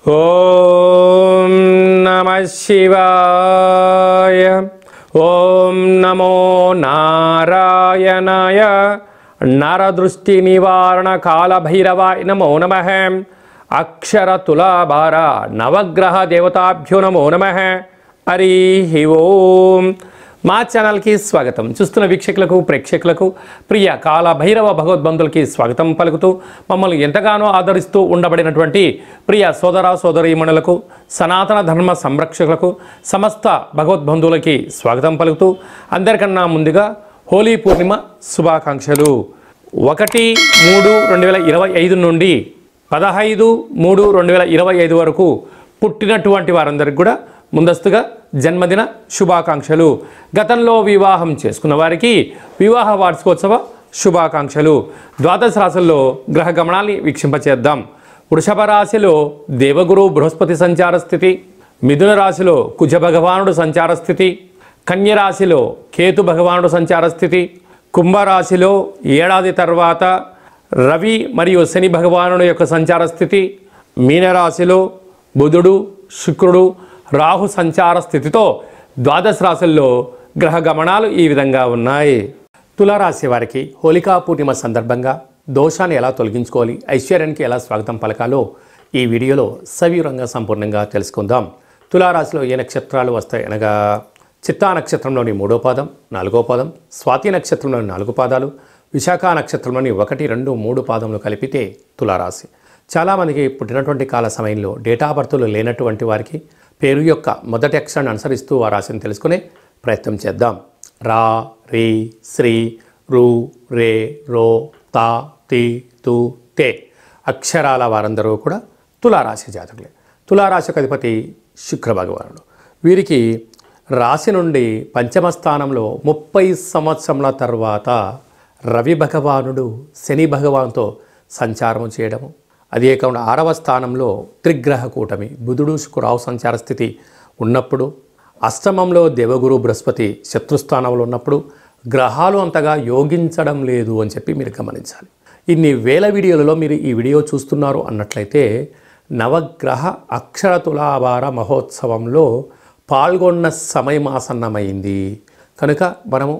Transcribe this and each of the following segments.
ఓం నమః శివాయ. ఓం నమో నారాయణాయ. నరదృష్టి నివారణ కాళభైరవాయ నమో నమః. అక్షర తులాభార నవగ్రహ దేవతాభ్యో నమో నమః. హరి ఓం. మా ఛానల్కి స్వాగతం. చూస్తున్న వీక్షకులకు ప్రేక్షకులకు ప్రియ కాళభైరవ భగవద్బంధులకి స్వాగతం పలుకుతూ మమ్మల్ని ఎంతగానో ఆదరిస్తూ ఉండబడినటువంటి ప్రియ సోదర సోదరీమణులకు సనాతన ధర్మ సంరక్షకులకు సమస్త భగవద్బంధువులకి స్వాగతం పలుకుతూ అందరికన్నా ముందుగా హోలీ పూర్ణిమ శుభాకాంక్షలు. 1/3/2025 నుండి 15/3/2025 వరకు పుట్టినటువంటి వారందరికీ కూడా ముందస్తుగా జన్మదిన శుభాకాంక్షలు. గతంలో వివాహం చేసుకున్న వారికి వివాహ వార్షికోత్సవ శుభాకాంక్షలు. ద్వాదశ రాశుల్లో గ్రహ గమనాన్ని వీక్షింపచేద్దాం. వృషభ రాశిలో దేవగురు బృహస్పతి సంచార స్థితి, మిథున రాశిలో కుజ భగవానుడు సంచార స్థితి, కన్య రాశిలో కేతు భగవానుడు సంచార స్థితి, కుంభరాశిలో ఏడాది తర్వాత రవి మరియు శని భగవానుడు యొక్క సంచార స్థితి, మీనరాశిలో బుధుడు శుక్రుడు రాహు సంచార స్థితితో ద్వాదశ రాశుల్లో గ్రహ గమనాలు ఈ విధంగా ఉన్నాయి. తులారాశి వారికి హోలికా పూర్ణిమ సందర్భంగా దోషాన్ని ఎలా తొలగించుకోవాలి, ఐశ్వర్యానికి ఎలా స్వాగతం పలకాలో ఈ వీడియోలో సవివరంగా సంపూర్ణంగా తెలుసుకుందాం. తులారాశిలో ఏ నక్షత్రాలు వస్తాయి అనగా చిత్తా నక్షత్రంలోని 3వ పాదం, 4వ పాదం, స్వాతి నక్షత్రంలోని 4 పాదాలు, విశాఖ నక్షత్రంలోని 1, 2, 3 పాదములు కలిపితే తులారాశి. చాలామందికి పుట్టినటువంటి కాల సమయంలో డేటా బర్తులు లేనటువంటి వారికి పేరు యొక్క మొదటి అక్షరాన్ని అనుసరిస్తూ ఆ రాశిని తెలుసుకునే ప్రయత్నం చేద్దాం. రా, రీ, శ్రీ, రు, రే, రో, తా, తి, తు, తే అక్షరాల వారందరూ కూడా తులారాశి జాతకులే. తులారాశికి అధిపతి శుక్ర భగవానుడు. వీరికి రాశి నుండి పంచమ స్థానంలో 30 సంవత్సరముల తర్వాత రవి భగవానుడు శని భగవానుతో సంచారం చేయడము, అదే కాకుండా 6వ స్థానంలో త్రిగ్రహ కూటమి బుధుడు శుక్రావు సంచార స్థితి ఉన్నప్పుడు, అష్టమంలో దేవగురు బృహస్పతి శత్రుస్థానంలో ఉన్నప్పుడు గ్రహాలు అంతగా యోగించడం లేదు అని చెప్పి మీరు గమనించాలి. ఇన్ని వేల వీడియోలలో మీరు ఈ వీడియో చూస్తున్నారు అన్నట్లయితే నవగ్రహ అక్షర తులాభార మహోత్సవంలో పాల్గొన్న సమయం ఆసన్నమైంది కనుక మనము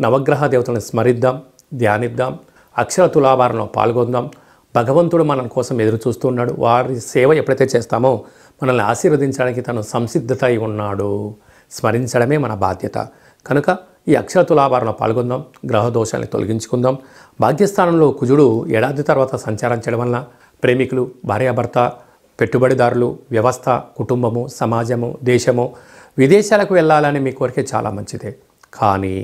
నవగ్రహ దేవతలను స్మరిద్దాం, ధ్యానిద్దాం, అక్షర తులాభారంలో పాల్గొందాం. భగవంతుడు మన కోసం ఎదురు చూస్తున్నాడు. వారి సేవ ఎప్పుడైతే చేస్తామో మనల్ని ఆశీర్వదించడానికి తను సంసిద్ధత అయి ఉన్నాడు. స్మరించడమే మన బాధ్యత. కనుక ఈ అక్షర తులాభారంలో పాల్గొందాం, గ్రహ దోషాన్ని తొలగించుకుందాం. భాగ్యస్థానంలో కుజుడు ఏడాది తర్వాత సంచారం చేయడం వలన ప్రేమికులు, భార్యాభర్త, పెట్టుబడిదారులు, వ్యవస్థ, కుటుంబము, సమాజము, దేశము, విదేశాలకు వెళ్ళాలని మీ కోరిక చాలా మంచిదే. కానీ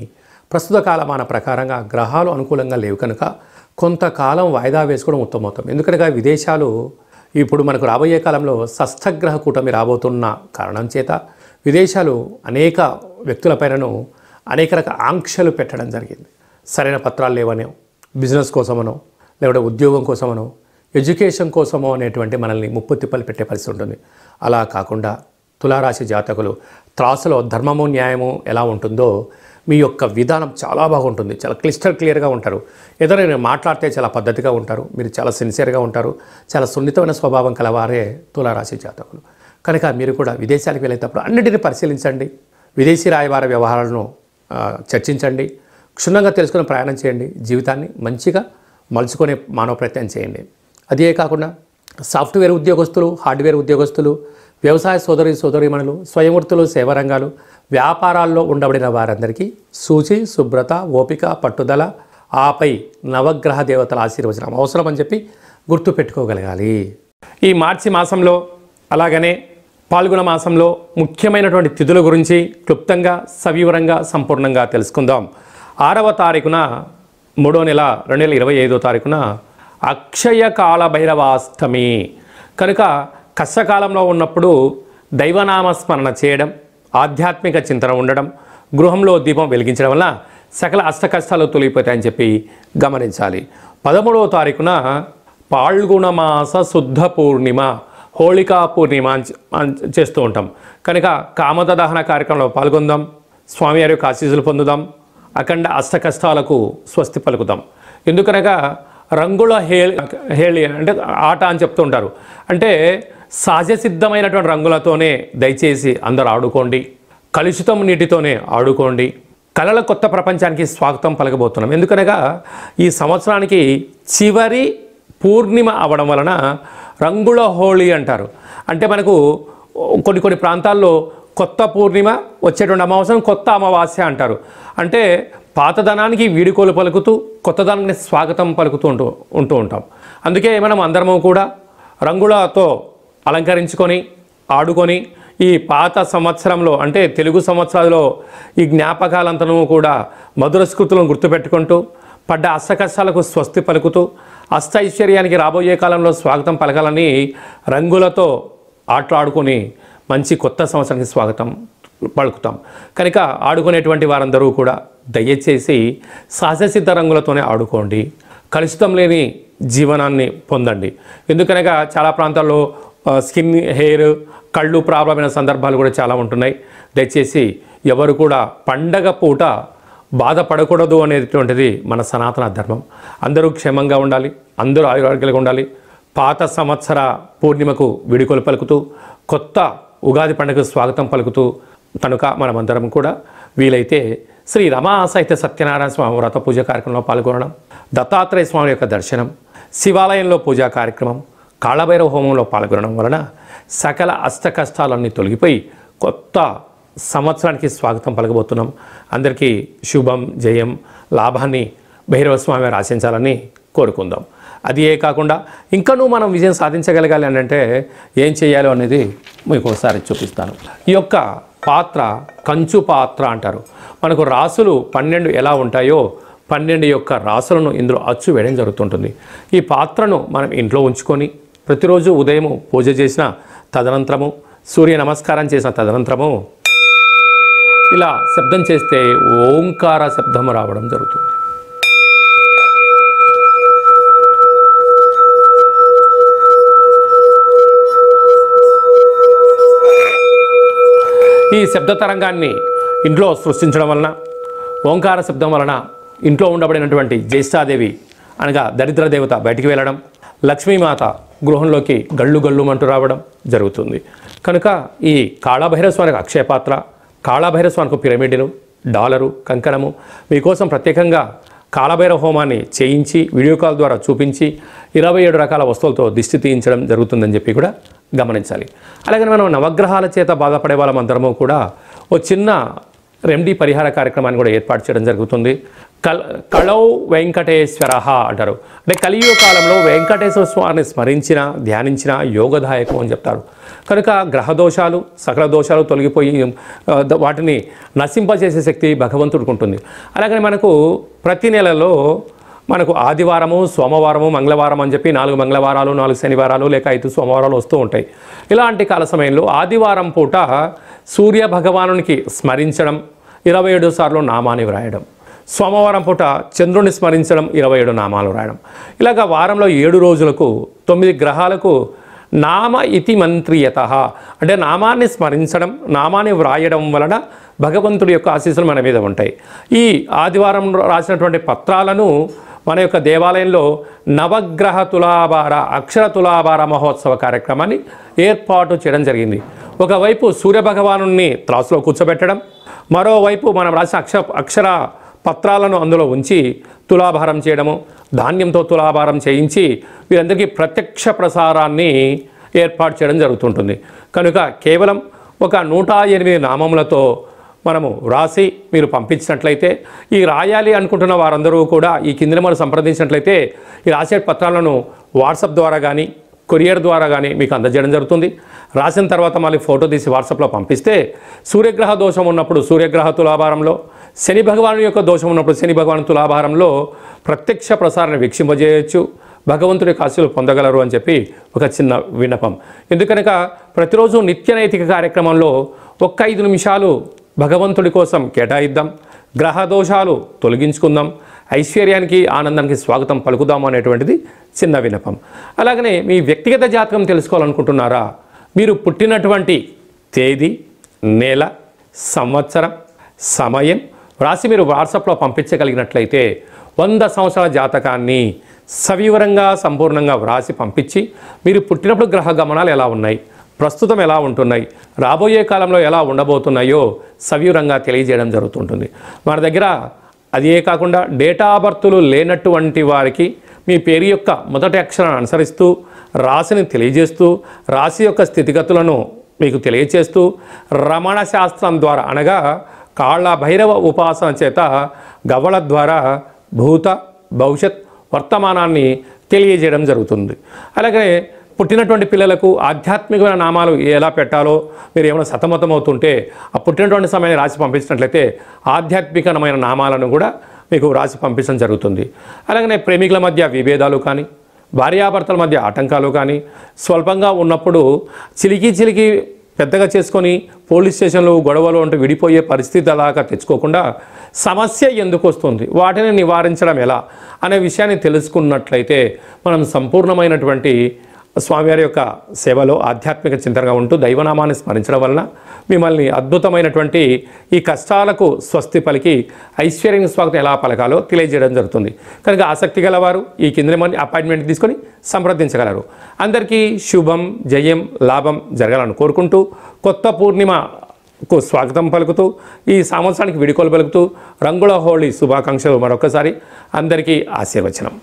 ప్రస్తుత కాలమాన ప్రకారంగా గ్రహాలు అనుకూలంగా లేవు కనుక కొంతకాలం వాయిదా వేసుకోవడం ఉత్తమవుతాం. ఎందుకనగా విదేశాలు ఇప్పుడు మనకు రాబోయే కాలంలో షష్ఠగ్రహ కూటమి రాబోతున్న కారణం చేత విదేశాలు అనేక వ్యక్తులపైనను అనేక రకాల ఆంక్షలు పెట్టడం జరిగింది. సరైన పత్రాలు లేవనో, బిజినెస్ కోసమనో, లేకపోతే ఉద్యోగం కోసమనో, ఎడ్యుకేషన్ కోసమో అనేటువంటి మనల్ని ముప్పు తిప్పలు పెట్టే పరిస్థితి ఉంటుంది. అలా కాకుండా తులారాశి జాతకులు త్రాసులో ధర్మము న్యాయము ఎలా ఉంటుందో మీ యొక్క విధానం చాలా బాగుంటుంది. చాలా క్లియర్గా ఉంటారు. ఏదైనా మాట్లాడితే చాలా పద్ధతిగా ఉంటారు. మీరు చాలా సిన్సియర్గా ఉంటారు. చాలా సున్నితమైన స్వభావం కలవారే తులారాశి జాతకులు. కనుక మీరు కూడా విదేశాలకు వెళ్ళేటప్పుడు అన్నిటిని పరిశీలించండి. విదేశీ రాయబార వ్యవహారాలను చర్చించండి. క్షుణ్ణంగా తెలుసుకుని ప్రయాణం చేయండి. జీవితాన్ని మంచిగా మలుచుకునే మానవ ప్రయత్నం చేయండి. అదే కాకుండా సాఫ్ట్వేర్ ఉద్యోగస్తులు, హార్డ్వేర్ ఉద్యోగస్తులు, వ్యవసాయ సోదరీమణులు, స్వయం వృత్తులు, సేవా రంగాలు, వ్యాపారాల్లో ఉండబడిన వారందరికీ శుచి, శుభ్రత, ఓపిక, పట్టుదల, ఆపై నవగ్రహ దేవతల ఆశీర్వచనం అవసరం అని చెప్పి గుర్తు పెట్టుకోగలగాలి. ఈ మార్చి మాసంలో అలాగనే పాల్గొన మాసంలో ముఖ్యమైనటువంటి తిథుల గురించి క్లుప్తంగా సవివరంగా సంపూర్ణంగా తెలుసుకుందాం. 6వ తారీఖున 3వ నెల 2025వ తారీఖున అక్షయ కాళభైరవాష్టమి కనుక కష్టకాలంలో ఉన్నప్పుడు దైవనామస్మరణ చేయడం, ఆధ్యాత్మిక చింతన ఉండడం, గృహంలో దీపం వెలిగించడం వల్ల సకల అష్ట కష్టాలు తొలగిపోతాయని చెప్పి గమనించాలి. 13వ తారీఖున పాల్గొనమాస శుద్ధ పూర్ణిమ, హోళికా పూర్ణిమ చేస్తూ ఉంటాం. కనుక కామద దహన కార్యక్రమంలో పాల్గొందాం, స్వామివారి యొక్క ఆశీస్సులు పొందుదాం. అఖండ అష్టకష్టాలకు స్వస్తి పలుకుతాం. ఎందుకనగా రంగుల హేళి అంటే ఆట అని చెప్తూ ఉంటారు. అంటే సహజ సిద్ధమైనటువంటి రంగులతోనే దయచేసి అందరూ ఆడుకోండి, కలుషితం నీటితోనే ఆడుకోండి. కళల కొత్త ప్రపంచానికి స్వాగతం పలకబోతున్నాం. ఎందుకనగా ఈ సంవత్సరానికి చివరి పూర్ణిమ అవడం వలన రంగుల హోళీ అంటారు. అంటే మనకు కొన్ని ప్రాంతాల్లో కొత్త పూర్ణిమ, వచ్చేటువంటి అమావాస్యను కొత్త అమావాస్య అంటారు. అంటే పాతదనానికి వీడుకోలు పలుకుతూ కొత్తదనానికి స్వాగతం పలుకుతూ ఉంటూ ఉంటాం. అందుకే మనం అందరము కూడా రంగులతో అలంకరించుకొని ఆడుకొని ఈ పాత సంవత్సరంలో అంటే తెలుగు సంవత్సరాల్లో ఈ జ్ఞాపకాలంతనూ కూడా మధుర స్మృతులను గుర్తుపెట్టుకుంటూ పడ్డ అష్టకష్టాలకు స్వస్తి పలుకుతూ అష్టైశ్వర్యానికి రాబోయే కాలంలో స్వాగతం పలకాలని రంగులతో ఆటలాడుకొని మంచి కొత్త సంవత్సరానికి స్వాగతం పలుకుతాం. కనుక ఆడుకునేటువంటి వారందరూ కూడా దయచేసి సహజసిద్ధ రంగులతోనే ఆడుకోండి, కలుషితం లేని జీవనాన్ని పొందండి. ఎందుకనగా చాలా ప్రాంతాల్లో స్కిన్, హెయిర్, కళ్ళు ప్రాబ్లం అయిన సందర్భాలు కూడా చాలా ఉంటున్నాయి. దయచేసి ఎవరు కూడా పండగ పూట బాధపడకూడదు అనేటువంటిది మన సనాతన ధర్మం. అందరూ క్షేమంగా ఉండాలి, అందరూ ఆరోగ్యంగా ఉండాలి. పాత సంవత్సర పూర్ణిమకు వీడుకోలు పలుకుతూ కొత్త ఉగాది పండుగకు స్వాగతం పలుకుతూ కనుక మనమందరం కూడా వీలైతే శ్రీ రమా సహిత సత్యనారాయణ స్వామి వ్రత పూజ కార్యక్రమంలో పాల్గొనడం, దత్తాత్రేయ స్వామి యొక్క దర్శనం, శివాలయంలో పూజా కార్యక్రమం, కాళభైరవ హోమంలో పాల్గొనడం వలన సకల అష్ట కష్టాలన్నీ తొలగిపోయి కొత్త సంవత్సరానికి స్వాగతం పలకబోతున్నాం. అందరికీ శుభం, జయం, లాభాన్ని భైరవ స్వామి వారు ఆశించాలని కోరుకుందాం. అది ఏ కాకుండా ఇంకనూ మనం విజయం సాధించగలగాలి అని అంటే ఏం చేయాలో అనేది మీకు ఒకసారి చూపిస్తాను. ఈ యొక్క పాత్ర కంచు పాత్ర అంటారు. మనకు రాసులు 12 ఎలా ఉంటాయో 12 యొక్క రాసులను ఇందులో అచ్చు వేయడం జరుగుతుంటుంది. ఈ పాత్రను మనం ఇంట్లో ఉంచుకొని ప్రతిరోజు ఉదయం పూజ చేసిన తదనంతరము, సూర్య నమస్కారం చేసిన తదనంతరము ఇలా శబ్దం చేస్తే ఓంకార శబ్దం రావడం జరుగుతుంది. ఈ శబ్ద తరంగాన్ని ఇంట్లో సృష్టించడం వలన, ఓంకార శబ్దం వలన ఇంట్లో ఉండబడినటువంటి జ్యేష్ఠాదేవి అనగా దరిద్ర దేవత బయటికి వెళ్ళడం, లక్ష్మీమాత గృహంలోకి గళ్ళు గళ్ళుమంటూ రావడం జరుగుతుంది. కనుక ఈ కాళభైరవ స్వామికి అక్షయపాత్ర, కాళభైరవ స్వామికి పిరమిడ్లు, డాలరు, కంకణము మీకోసం ప్రత్యేకంగా కాళభైరవ హోమాన్ని చేయించి వీడియో కాల్ ద్వారా చూపించి 27 రకాల వస్తువులతో దిష్టి తీయించడం జరుగుతుందని చెప్పి కూడా గమనించాలి. అలాగే మనం నవగ్రహాల చేత బాధపడే వాళ్ళమందరము కూడా ఓ చిన్న రెమెడీ పరిహార కార్యక్రమాన్ని కూడా ఏర్పాటు చేయడం జరుగుతుంది. కళౌ వెంకటేశ్వర అంటారు. అంటే కలియుగ కాలంలో వెంకటేశ్వర స్వామిని స్మరించిన, ధ్యానించిన యోగదాయకం అని చెప్తారు. కనుక గ్రహ దోషాలు, సకల దోషాలు తొలగిపోయి వాటిని నశింపజేసే శక్తి భగవంతుడికి ఉంటుంది. అలాగని మనకు ప్రతి నెలలో మనకు ఆదివారము, సోమవారము, మంగళవారం అని చెప్పి 4 మంగళవారాలు, 4 శనివారాలు లేక 5 సోమవారాలు వస్తూ ఉంటాయి. ఇలాంటి కాల సమయంలో ఆదివారం పూట సూర్య భగవానునికి స్మరించడం, 27 సార్లు నామాన్ని వ్రాయడం, సోమవారం పూట చంద్రుని స్మరించడం, 27 నామాలు రాయడం. ఇలాగ వారంలో 7 రోజులకు 9 గ్రహాలకు నామ ఇతి మంత్రియత అంటే నామాన్ని స్మరించడం, నామాన్ని వ్రాయడం వలన భగవంతుడి యొక్క ఆశీస్సులు మన మీద ఉంటాయి. ఈ ఆదివారం రాసినటువంటి పత్రాలను మన యొక్క దేవాలయంలో నవగ్రహ తులాభార, అక్షర తులాభార మహోత్సవ కార్యక్రమాన్ని ఏర్పాటు చేయడం జరిగింది. ఒకవైపు సూర్యభగవాను త్రాసులో కూర్చోబెట్టడం, మరోవైపు మనం రాసిన అక్షర పత్రాలను అందులో ఉంచి తులాభారం చేయడము, ధాన్యంతో తులాభారం చేయించి వీరందరికీ ప్రత్యక్ష ప్రసారాన్ని ఏర్పాటు చేయడం జరుగుతుంటుంది. కనుక కేవలం ఒక 108 నామములతో మనము రాసి మీరు పంపించినట్లయితే, ఈ రాయాలి అనుకుంటున్న వారందరూ కూడా ఈ కింద మనం సంప్రదించినట్లయితే ఈ రాసే పత్రాలను వాట్సాప్ ద్వారా కానీ కొరియర్ ద్వారా కానీ మీకు అందజేయడం జరుగుతుంది. రాసిన తర్వాత మళ్ళీ ఫోటో తీసి వాట్సాప్లో పంపిస్తే సూర్యగ్రహ దోషం ఉన్నప్పుడు సూర్యగ్రహ తులాభారంలో, శని భగవాను యొక్క దోషం ఉన్నప్పుడు శని భగవాను తులాభారంలో ప్రత్యక్ష ప్రసారాన్ని వీక్షింపజేయచ్చు, భగవంతుడి యొక్క ఆశీస్సులు పొందగలరు అని చెప్పి ఒక చిన్న విన్నపం. ఎందుకనక ప్రతిరోజు నిత్య నైతిక కార్యక్రమంలో 5 నిమిషాలు భగవంతుడి కోసం కేటాయిద్దాం, గ్రహ దోషాలు తొలగించుకుందాం, ఐశ్వర్యానికి ఆనందానికి స్వాగతం పలుకుదాం అనేటువంటిది చిన్న విన్నపం. అలాగనే మీ వ్యక్తిగత జాతకం తెలుసుకోవాలనుకుంటున్నారా? మీరు పుట్టినటువంటి తేదీ, నెల, సంవత్సరం, సమయం, వ్రాసి మీరు వాట్సాప్లో పంపించగలిగినట్లయితే 100 సంవత్సరాల జాతకాన్ని సవివరంగా సంపూర్ణంగా వ్రాసి పంపించి మీరు పుట్టినప్పుడు గ్రహ గమనాలు ఎలా ఉన్నాయి, ప్రస్తుతం ఎలా ఉంటున్నాయి, రాబోయే కాలంలో ఎలా ఉండబోతున్నాయో సవివరంగా తెలియజేయడం జరుగుతుంటుంది. మన దగ్గర అదే కాకుండా డేటా ఆఫ్ బర్త్లు లేనటువంటి వారికి మీ పేరు యొక్క మొదటి అక్షరాన్ని అనుసరిస్తూ రాశిని తెలియజేస్తూ రాశి యొక్క స్థితిగతులను మీకు తెలియజేస్తూ రమణ శాస్త్రం ద్వారా అనగా కాళ్ళ భైరవ ఉపాసన చేత గవ్వల ద్వారా భూత భవిష్యత్ వర్తమానాన్ని తెలియజేయడం జరుగుతుంది. అలాగే పుట్టినటువంటి పిల్లలకు ఆధ్యాత్మికమైన నామాలు ఎలా పెట్టాలో మీరు ఏమైనా సతమతమవుతుంటే ఆ పుట్టినటువంటి సమయాన్ని రాసి పంపించినట్లయితే ఆధ్యాత్మికమైన నామాలను కూడా మీకు రాసి పంపించడం జరుగుతుంది. అలాగనే ప్రేమికుల మధ్య విభేదాలు కానీ భార్యాభర్తల మధ్య ఆటంకాలు కానీ స్వల్పంగా ఉన్నప్పుడు చిలికి పెద్దగా చేసుకొని పోలీస్ స్టేషన్లు గొడవలు అంటూ విడిపోయే పరిస్థితి అలాగా తెచ్చుకోకుండా సమస్య ఎందుకు వస్తుంది, వాటిని నివారించడం ఎలా అనే విషయాన్ని తెలుసుకున్నట్లయితే మనం సంపూర్ణమైనటువంటి స్వామివారి యొక్క సేవలో ఆధ్యాత్మిక చింతనగా ఉంటూ దైవనామాన్ని స్మరించడం వలన మిమ్మల్ని అద్భుతమైనటువంటి ఈ కష్టాలకు స్వస్తి పలికి ఐశ్వర్యం స్వాగతం ఎలా పలకాలో తెలియజేయడం జరుగుతుంది. కనుక ఆసక్తి గలవారు ఈ కింద మంది అపాయింట్మెంట్ తీసుకొని సంప్రదించగలరు. అందరికీ శుభం, జయం, లాభం జరగాలని కోరుకుంటూ కొత్త పూర్ణిమకు స్వాగతం పలుకుతూ ఈ సంవత్సరానికి విడుకోలు పలుకుతూ రంగుల హోళీ శుభాకాంక్షలు మరొకసారి అందరికీ ఆశీర్వచనం.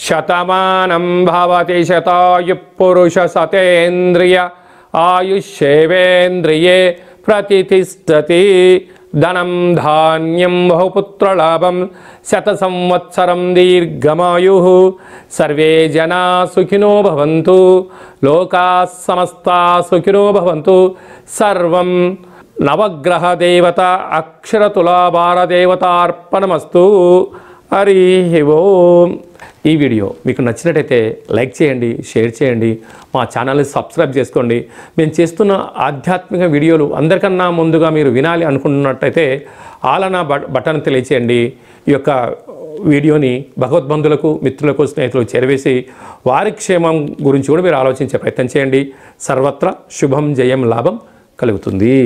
శతమానం భవతి శతాయు పురుష సతేంద్రియ ఆయుష్యేవేంద్రియే ప్రతిష్టతి ధనం ధాన్యం బహుపుత్రలాభం శత సంవత్సరం దీర్ఘమాయు సర్వే జనా సుఖినో భవంతు లోకా సమస్తా సుఖినో భవంతు. సర్వం నవగ్రహ దేవత అక్షరతులాభార దేవతార్పణమస్తు. హరి ఓం. ఈ వీడియో మీకు నచ్చినట్టయితే లైక్ చేయండి, షేర్ చేయండి, మా ఛానల్ని సబ్స్క్రైబ్ చేసుకోండి. మేము చేస్తున్న ఆధ్యాత్మిక వీడియోలు అందరికన్నా ముందుగా మీరు వినాలి అనుకుంటున్నట్టయితే ఆలనా బటన్ తెలియచేయండి. ఈ యొక్క వీడియోని భగవద్బంధులకు, మిత్రులకు, స్నేహితులకు చేరవేసి వారి క్షేమం గురించి కూడా మీరు ఆలోచించే ప్రయత్నం చేయండి. సర్వత్రా శుభం, జయం, లాభం కలుగుతుంది.